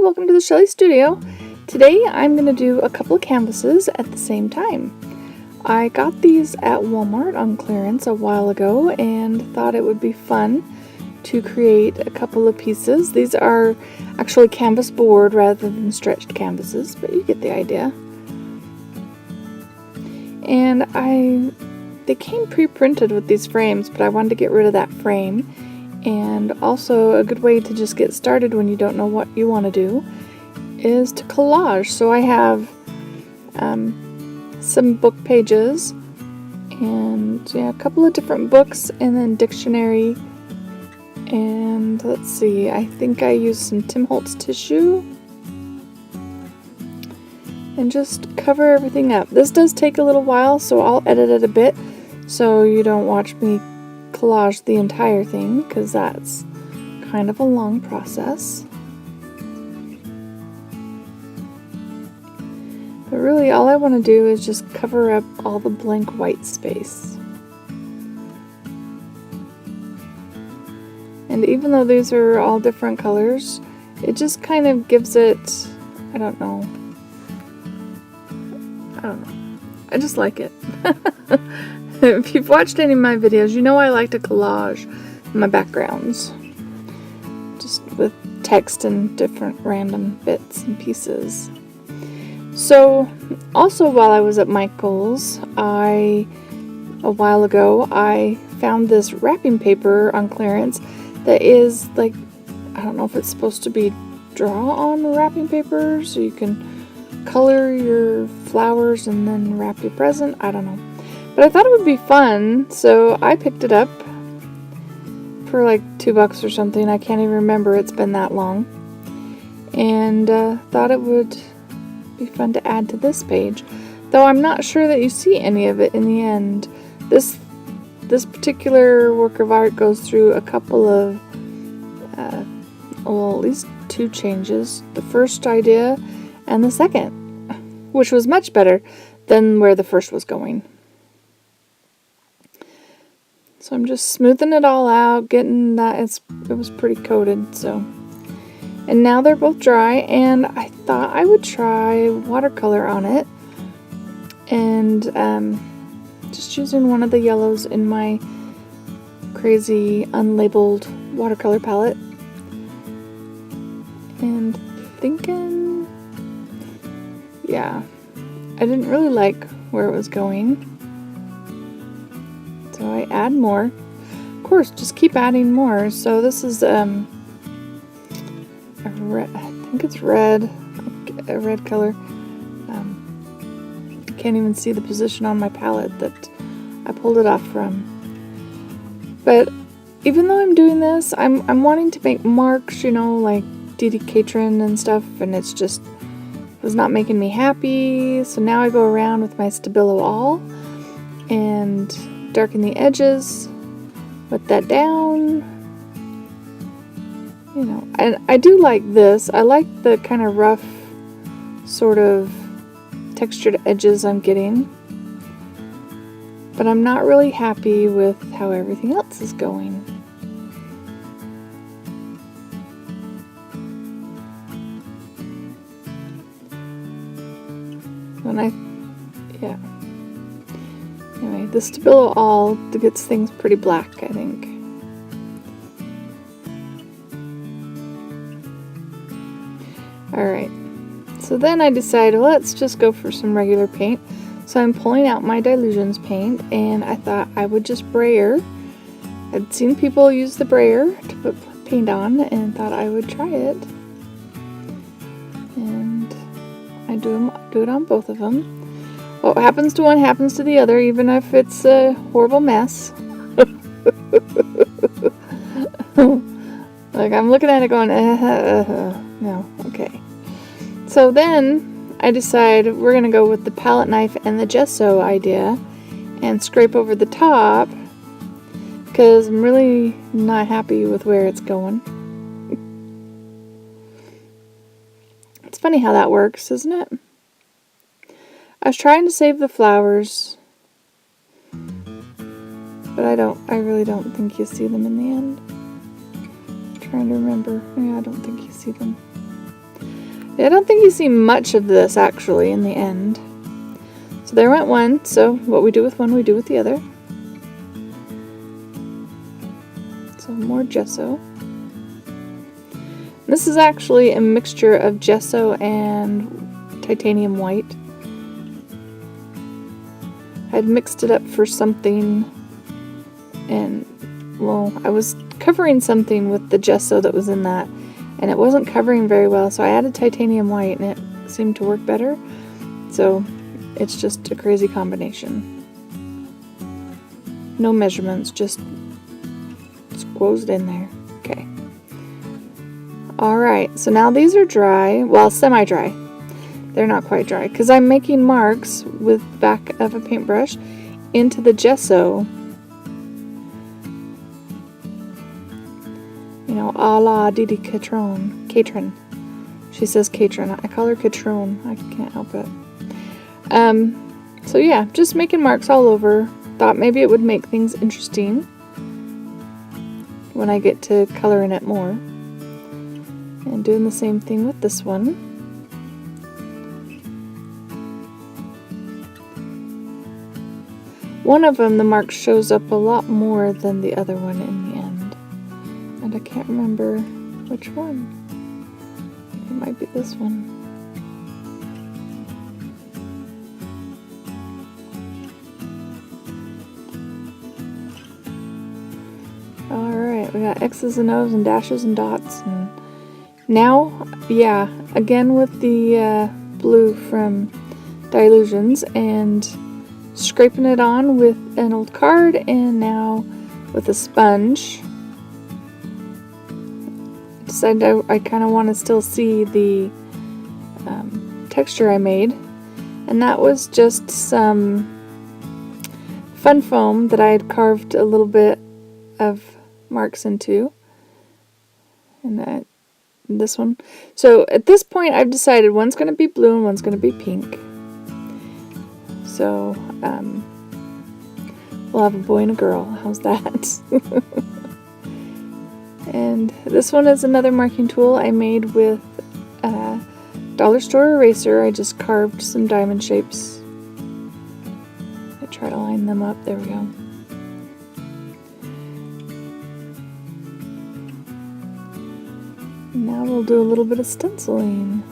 welcome to the Shelley Studio. Today I'm going to do a couple of canvases at the same time. I got these at Walmart on clearance a while ago and thought it would be fun to create a couple of pieces. These are actually canvas board rather than stretched canvases, but you get the idea. And they came pre-printed with these frames, but I wanted to get rid of that frame. And also a good way to just get started when you don't know what you want to do is to collage. So I have some book pages and a couple of different books and then dictionary. And let's see, I think I used some Tim Holtz tissue and just cover everything up. This does take a little while, so I'll edit it a bit so you don't watch me collage the entire thing, because that's kind of a long process. But really all I want to do is just cover up all the blank white space. And even though these are all different colors, it just kind of gives it, I don't know. I just like it. If you've watched any of my videos, you know I like to collage my backgrounds. Just with text and different random bits and pieces. So, also while I was at Michael's, a while ago, I found this wrapping paper on clearance that is like, I don't know if it's supposed to be draw-on wrapping paper, so you can color your flowers and then wrap your present. I don't know. But I thought it would be fun, so I picked it up for like $2 or something. I can't even remember, it's been that long. And thought it would be fun to add to this page. Though I'm not sure that you see any of it in the end. This particular work of art goes through a couple of, well, at least 2 changes. The first idea and the second, which was much better than where the first was going. So I'm just smoothing it all out, getting that it was pretty coated, so. And now they're both dry, and I thought I would try watercolor on it. And just using one of the yellows in my crazy unlabeled watercolor palette. And thinking, yeah, I didn't really like where it was going. So I add more. Of course, just keep adding more. So this is a red, I think it's red, a red color. I can't even see the position on my palette that I pulled it off from. But even though I'm doing this, I'm wanting to make marks, you know, like D.D. Catron and stuff, and it's just was not making me happy. So now I go around with my Stabilo All and darken the edges, put that down, you know, and I do like this. I like the kind of rough sort of textured edges I'm getting, but I'm not really happy with how everything else is going. Anyway, the Stabilo All gets things pretty black, I think. Alright, so then I decided, let's just go for some regular paint. So I'm pulling out my Dilutions paint, and I thought I would just brayer. I'd seen people use the brayer to put paint on, and thought I would try it. And I do it on both of them. What happens to one happens to the other, even if it's a horrible mess. Like, I'm looking at it going, no, okay. So then I decide we're going to go with the palette knife and the gesso idea and scrape over the top, because I'm really not happy with where it's going. It's funny how that works, isn't it? I was trying to save the flowers, but I really don't think you see them in the end. I'm trying to remember. Yeah, I don't think you see them. I don't think you see much of this actually in the end. So there went one, so what we do with one, we do with the other. So more gesso. This is actually a mixture of gesso and titanium white. I'd mixed it up for something, and well, I was covering something with the gesso that was in that, and it wasn't covering very well, so I added titanium white and it seemed to work better. So it's just a crazy combination. No measurements, just squoze in there. Okay. Alright, so now these are dry, well, semi-dry. They're not quite dry, because I'm making marks with the back of a paintbrush into the gesso. You know, a la Didi Catron. She says Catron. I call her Catron. I can't help it. So yeah, just making marks all over. Thought maybe it would make things interesting when I get to coloring it more. And doing the same thing with this one. One of them, the mark shows up a lot more than the other one in the end. And I can't remember which one. I think it might be this one. Alright, we got X's and O's and dashes and dots. And now, yeah, again with the blue from Dilutions and scraping it on with an old card, and now with a sponge. Decided I kind of want to still see the texture I made, and that was just some fun foam that I had carved a little bit of marks into, and this one. So at this point I've decided one's going to be blue and one's going to be pink. So we'll have a boy and a girl. How's that? And this one is another marking tool I made with a dollar store eraser. I just carved some diamond shapes. I try to line them up. There we go. Now we'll do a little bit of stenciling.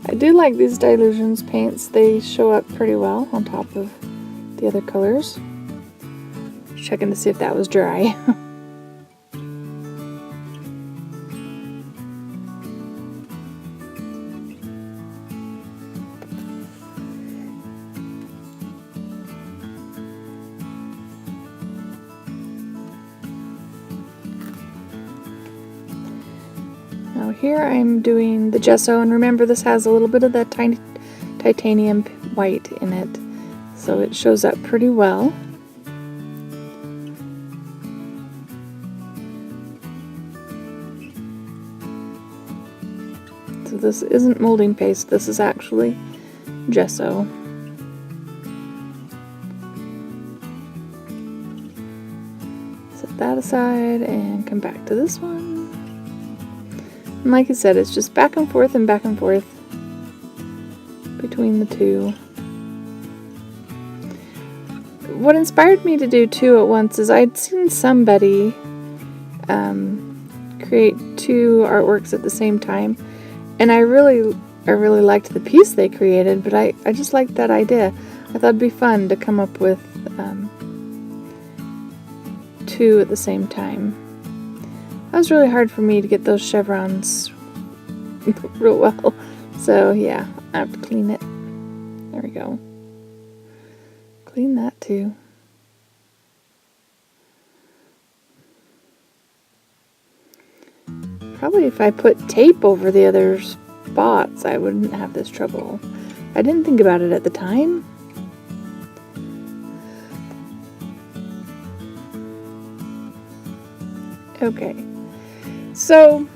I do like these Dilutions paints. They show up pretty well on top of the other colors. Checking to see if that was dry. Now here I'm doing the gesso, and remember this has a little bit of that tiny titanium white in it, so it shows up pretty well. So this isn't molding paste, this is actually gesso. Set that aside and come back to this one. And like I said, it's just back and forth between the two. What inspired me to do two at once is I'd seen somebody create two artworks at the same time, and I really liked the piece they created, but I just liked that idea. I thought it'd be fun to come up with two at the same time. That was really hard for me to get those chevrons real well. So yeah, I have to clean it. There we go. Clean that too. Probably if I put tape over the other spots, I wouldn't have this trouble. I didn't think about it at the time. Okay. So,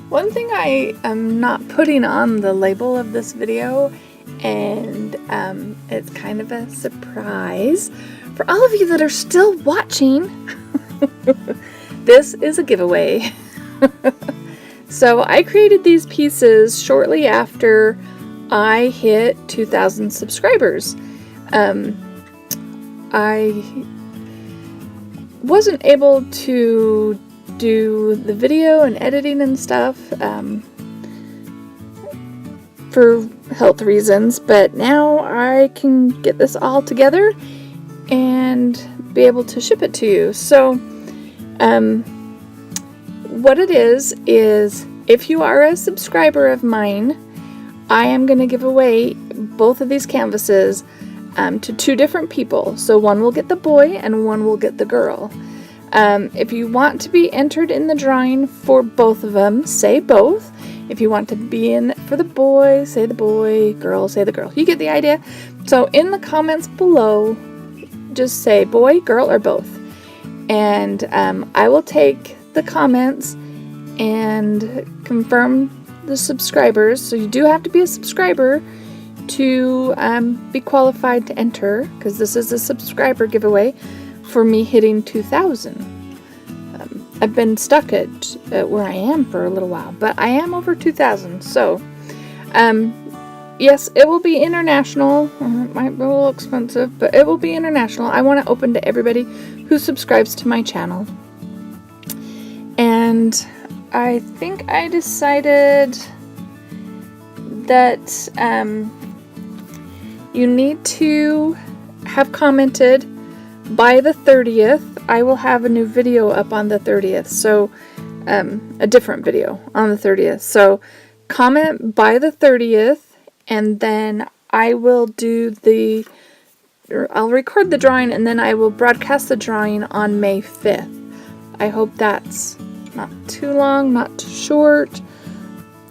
One thing I am not putting on the label of this video, and it's kind of a surprise for all of you that are still watching, this is a giveaway. So I created these pieces shortly after I hit 2,000 subscribers. I wasn't able to do the video and editing and stuff for health reasons, but now I can get this all together and be able to ship it to you. So what it is if you are a subscriber of mine, I am going to give away both of these canvases to 2 different people. So one will get the boy and one will get the girl. If you want to be entered in the drawing for both of them, say both. If you want to be in for the boy, say the boy, girl, say the girl. You get the idea? So in the comments below, just say boy, girl, or both. And I will take the comments and confirm the subscribers. So you do have to be a subscriber to be qualified to enter, because this is a subscriber giveaway for me hitting 2,000. I've been stuck at where I am for a little while, but I am over 2,000. So yes, it will be international. It might be a little expensive, but it will be international. I want to open to everybody who subscribes to my channel. And I think I decided that you need to have commented by the 30th. I will have a new video up on the 30th, so a different video on the 30th. So comment by the 30th, and then I will I'll record the drawing, and then I will broadcast the drawing on May 5th. I hope that's not too long, not too short.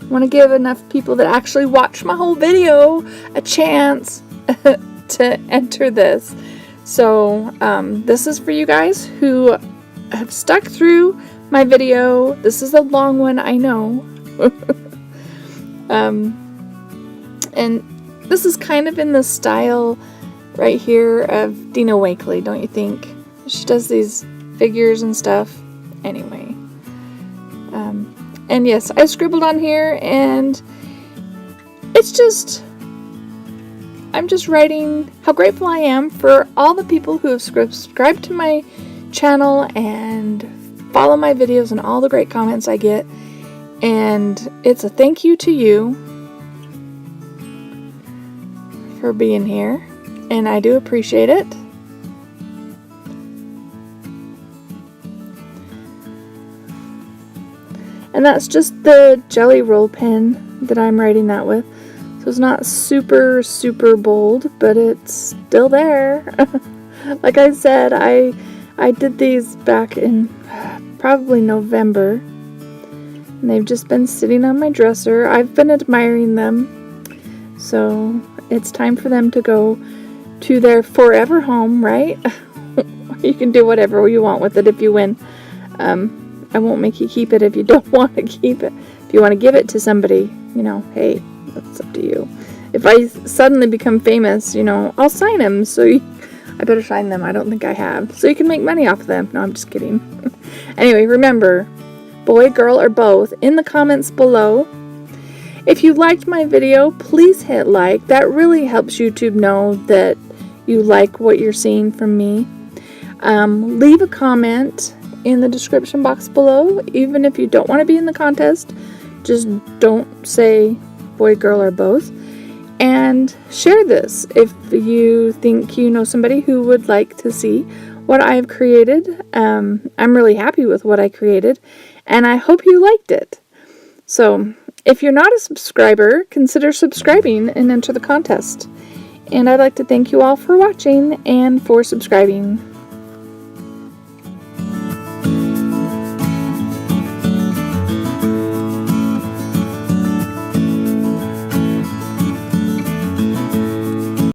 I want to give enough people that actually watch my whole video a chance to enter this. So this is for you guys who have stuck through my video. This is a long one, I know. And this is kind of in the style right here of Dina Wakley, don't you think? She does these figures and stuff. Anyway. And yes, I scribbled on here, and it's just, I'm just writing how grateful I am for all the people who have subscribed to my channel and follow my videos and all the great comments I get. And it's a thank you to you for being here, and I do appreciate it. And that's just the jelly roll pen that I'm writing that with. So it's not super, super bold, but it's still there. Like I said, I did these back in probably November. And they've just been sitting on my dresser. I've been admiring them. So it's time for them to go to their forever home, right? You can do whatever you want with it if you win. I won't make you keep it if you don't want to keep it. If you want to give it to somebody, you know, hey, that's up to you. If I suddenly become famous, you know, I'll sign them. So I better sign them. I don't think I have. So you can make money off of them. No, I'm just kidding. Anyway, remember, boy, girl, or both, in the comments below. If you liked my video, please hit like. That really helps YouTube know that you like what you're seeing from me. Leave a comment in the description box below. Even if you don't want to be in the contest, just don't say boy, girl, or both. And share this if you think you know somebody who would like to see what I've created. I'm really happy with what I created, and I hope you liked it. So if you're not a subscriber, consider subscribing and enter the contest. And I'd like to thank you all for watching and for subscribing.